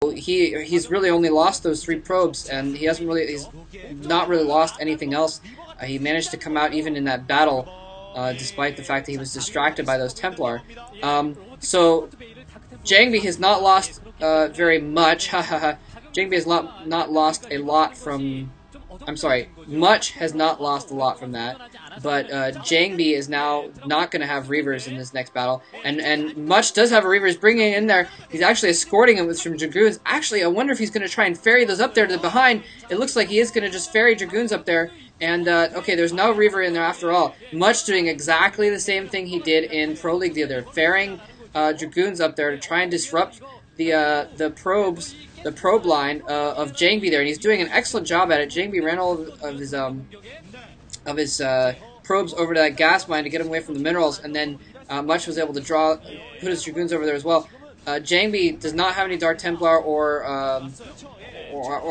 he's really only lost those 3 probes, and he's not really lost anything else. He managed to come out even in that battle, despite the fact that he was distracted by those Templar. So JangBi has not lost very much. JangBi has not lost a lot from. I'm sorry, Much has not lost a lot from that, but JangBi is now not going to have Reavers in this next battle, and Much does have a Reaver. He's bringing it in there. He's actually escorting it with some Dragoons. Actually, I wonder if he's going to try and ferry those up there to the behind. It looks like he is going to just ferry Dragoons up there, and okay, there's no Reaver in there after all. Much doing exactly the same thing he did in Pro League the other, ferrying Dragoons up there to try and disrupt the probes. The probe line of JangBi there, and he's doing an excellent job at it. JangBi ran all of his probes over to that gas mine to get him away from the minerals, and then Much was able to put his Dragoons over there as well. JangBi does not have any Dark Templar or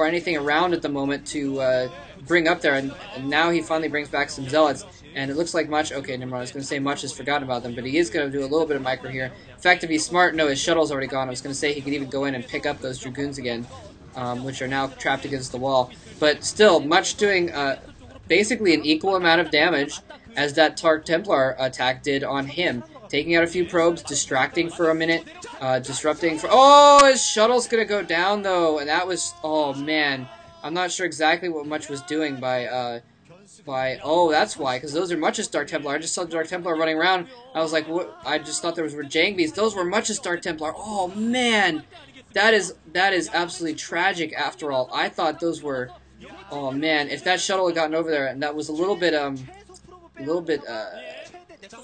anything around at the moment to bring up there, and now he finally brings back some Zealots. And it looks like Much, okay, never mind, I was going to say Much has forgotten about them, but he is going to do a little bit of micro here. In fact, if he's smart, no, his shuttle's already gone. I was going to say he could even go in and pick up those Dragoons again, which are now trapped against the wall. But still, Much doing basically an equal amount of damage as that Dark Templar attack did on him. Taking out a few probes, distracting for a minute, disrupting for... Oh, his shuttle's going to go down, though, and that was... Oh, man. I'm not sure exactly what Much was doing by oh, that's why, because those are Much's Dark Templar. I just saw Dark Templar running around. I was like, what? I just thought those were JangBi's. Those were Much's Dark Templar. Oh man, that is absolutely tragic. After all, I thought those were. Oh man, if that shuttle had gotten over there, and that was a little bit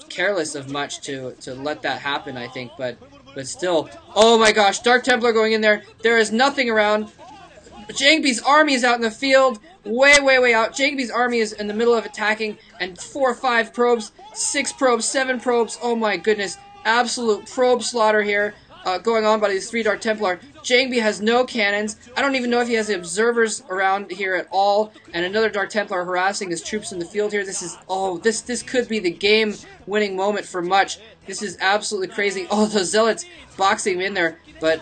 careless of Much to let that happen, I think. But still, oh my gosh, Dark Templar going in there. There is nothing around. JangBi's army is out in the field. Way out. JangBi's army is in the middle of attacking, and 4 or 5 probes, 6 probes, 7 probes. Oh my goodness. Absolute probe slaughter here going on by these 3 Dark Templar. JangBi has no cannons. I don't even know if he has observers around here at all. And another Dark Templar harassing his troops in the field here. This is, oh, this could be the game-winning moment for Much. This is absolutely crazy. Oh, the Zealots boxing him in there, but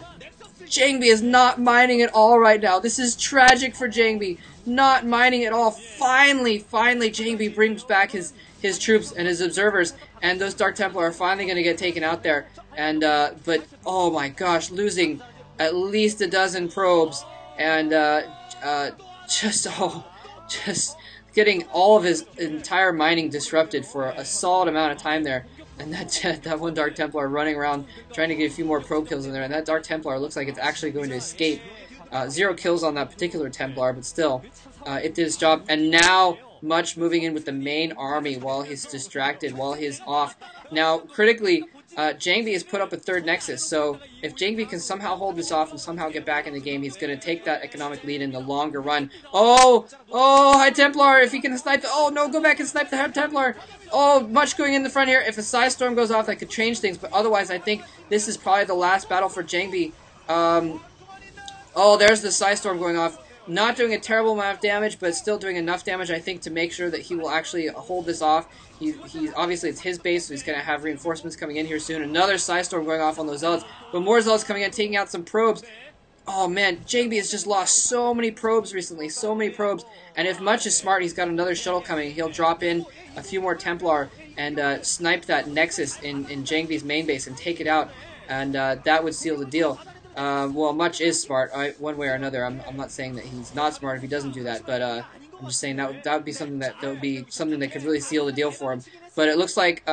JangBi is not mining at all right now. This is tragic for JangBi. Not mining at all. Finally, JangBi brings back his troops and his observers, and those Dark Templar are finally going to get taken out there. And but oh my gosh, losing at least a dozen probes, and just getting all of his entire mining disrupted for a solid amount of time there. And that one Dark Templar running around trying to get a few more probe kills in there, and that Dark Templar looks like it's actually going to escape. 0 kills on that particular Templar, but still, it did its job. And now, Much moving in with the main army while he's distracted, while he's off. Now, critically, JangBi has put up a 3rd Nexus, so if JangBi can somehow hold this off and somehow get back in the game, he's going to take that economic lead in the longer run. Oh, High Templar, if he can snipe oh no, go back and snipe the High Templar. Oh, Much going in the front here. If a Psy Storm goes off, that could change things, but otherwise, I think this is probably the last battle for JangBi. Oh, there's the Psy Storm going off. Not doing a terrible amount of damage, but still doing enough damage, I think, to make sure that he will actually hold this off. He's obviously, it's his base, so he's going to have reinforcements coming in here soon. Another Psy Storm going off on those Zealots, but more Zealots coming in, taking out some probes. Oh man, JangBi has just lost so many probes recently, so many probes. And if Much is smart, he's got another shuttle coming. He'll drop in a few more Templar and snipe that Nexus in JangBi's main base and take it out, and that would seal the deal. Well, Much is smart, one way or another. I'm not saying that he's not smart if he doesn't do that, but I'm just saying that would be something that could really seal the deal for him. But it looks like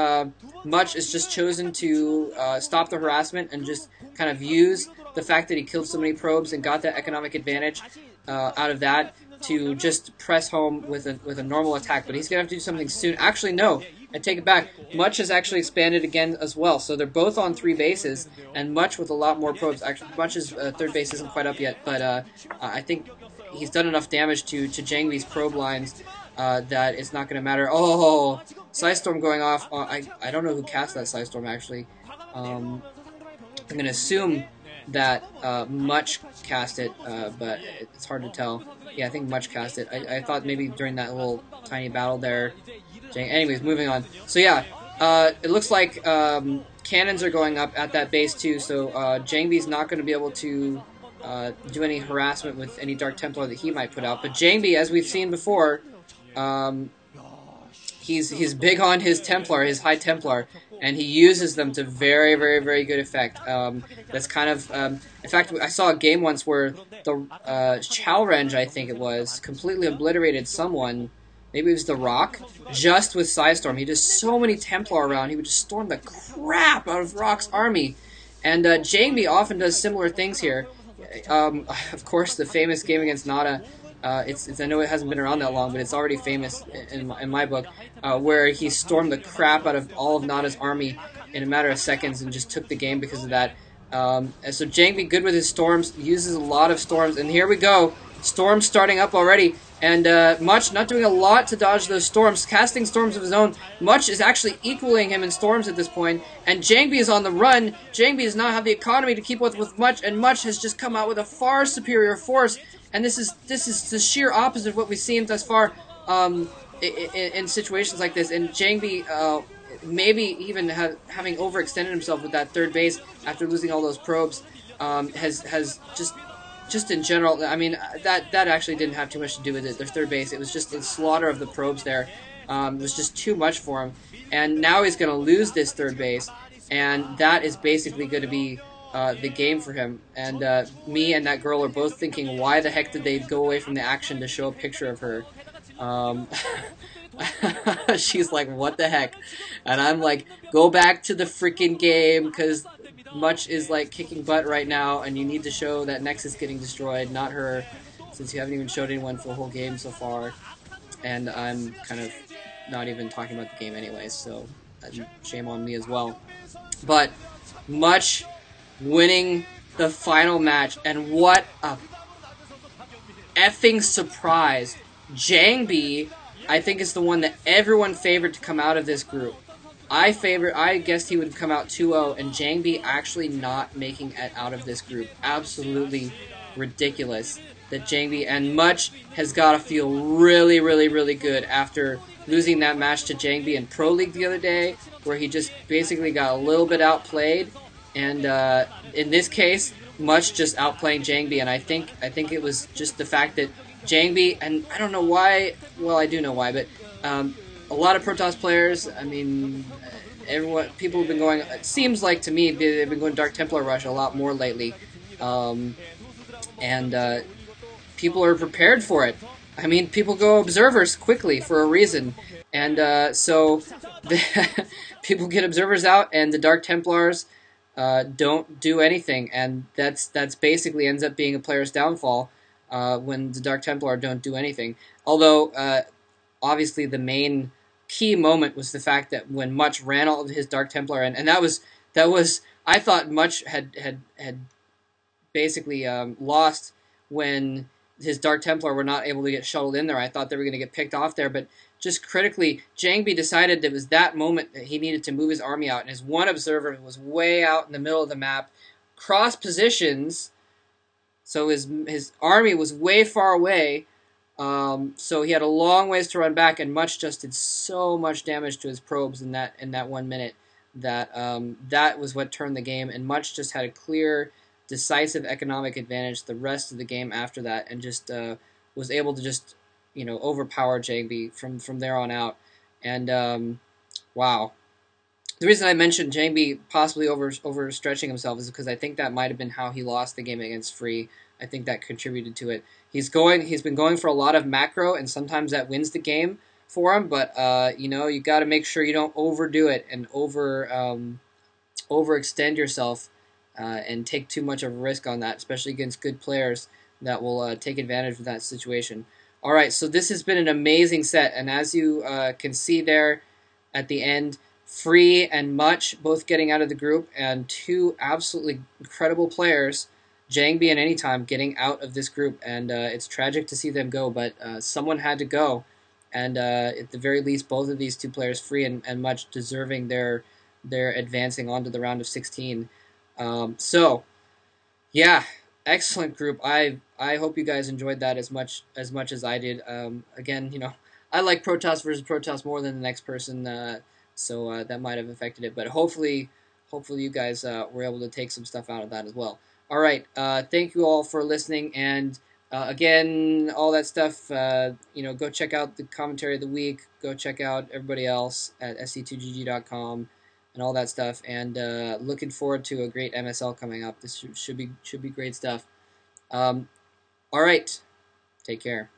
Much is just chosen to stop the harassment and just kind of use the fact that he killed so many probes and got that economic advantage out of that to just press home with a normal attack. But he's gonna have to do something soon. Actually, no. I take it back. Much has actually expanded again as well, so they're both on 3 bases, and Much with a lot more probes. Actually, Much's 3rd base isn't quite up yet, but I think he's done enough damage to JangBi's probe lines that it's not going to matter. Oh, Psy Storm going off. I don't know who cast that Psy Storm, actually. I'm going to assume that Much cast it, but it's hard to tell. Yeah, I think Much cast it. I thought maybe during that little tiny battle there. Anyways, moving on. So yeah, it looks like cannons are going up at that base too, so JangBi's not going to be able to do any harassment with any Dark Templar that he might put out. But JangBi, as we've seen before, he's big on his Templar, his High Templar, and he uses them to very, very, very good effect. That's kind of, in fact, I saw a game once where the Chalrenge, I think it was, completely obliterated someone. Maybe it was the Rock, just with Psystorm. He does so many Templar around, he would just storm the crap out of Rock's army. And JangBi often does similar things here. Of course, the famous game against Nada. I know it hasn't been around that long, but it's already famous in my book, where he stormed the crap out of all of Nada's army in a matter of seconds and just took the game because of that. And so JangBi, good with his storms, uses a lot of storms, and here we go. Storms starting up already, and Much not doing a lot to dodge those storms, casting storms of his own. Much is actually equaling him in storms at this point, and JangBi is on the run. JangBi does not have the economy to keep with Much, and Much has just come out with a far superior force. And this is the sheer opposite of what we've seen thus far in situations like this. And JangBi, maybe even having overextended himself with that third base after losing all those probes, has just in general. I mean, that actually didn't have too much to do with it. Their third base, it was just the slaughter of the probes there. Was just too much for him. And now he's going to lose this third base, and that is basically going to be the game for him. And me and that girl are both thinking, why the heck did they go away from the action to show a picture of her? She's like, what the heck? And I'm like, go back to the freaking game, because Much is like kicking butt right now, and you need to show that Nexus getting destroyed, not her, since you haven't even showed anyone for the whole game so far. And I'm kind of not even talking about the game anyways, so shame on me as well. But Much winning the final match, and what a effing surprise. JangBi, I think, is the one that everyone favored to come out of this group. I guessed he would come out 2-0, and JangBi actually not making it out of this group. Absolutely ridiculous that JangBi, and Much has got to feel really, really, really good after losing that match to JangBi in Pro League the other day, where he just basically got a little bit outplayed. And in this case, Much just outplaying JangBi, and I think it was just the fact that JangBi, and I don't know why, well, I do know why, but a lot of Protoss players, I mean, people have been going, it seems like to me, they've been going Dark Templar Rush a lot more lately, and people are prepared for it. I mean, people go Observers quickly for a reason, and so people get Observers out, and the Dark Templars don't do anything, and that's basically ends up being a player's downfall when the Dark Templar don't do anything. Although, obviously, the main key moment was the fact that when Much ran all of his Dark Templar, and that was I thought Much had basically lost when his Dark Templar were not able to get shuttled in there. I thought they were going to get picked off there, but just critically, JangBi decided it was that moment that he needed to move his army out, and his one observer was way out in the middle of the map, cross positions, so his army was way far away, so he had a long ways to run back, and Much just did so much damage to his probes in that 1 minute that that was what turned the game, and Much just had a clear, decisive economic advantage the rest of the game after that, and just was able to just overpower JangBi from there on out. And wow, the reason I mentioned JangBi possibly overstretching himself is because I think that might have been how he lost the game against Free. I think that contributed to it. He's been going for a lot of macro, and sometimes that wins the game for him. But you got to make sure you don't overdo it and overextend yourself and take too much of a risk on that, especially against good players that will take advantage of that situation. All right, so this has been an amazing set, and as you can see there at the end, Free and Much both getting out of the group, and two absolutely incredible players, JangBi and Anytime, getting out of this group, and it's tragic to see them go, but someone had to go, and at the very least, both of these two players, Free and Much, deserving their advancing onto the round of 16. So, yeah. Excellent group. I hope you guys enjoyed that as much as I did. Again, I like Protoss versus Protoss more than the next person, so that might have affected it. But hopefully you guys were able to take some stuff out of that as well. All right. Thank you all for listening. And again, all that stuff, go check out the commentary of the week. Go check out everybody else at sc2gg.com and all that stuff. And looking forward to a great MSL coming up. This should be great stuff. All right. Take care.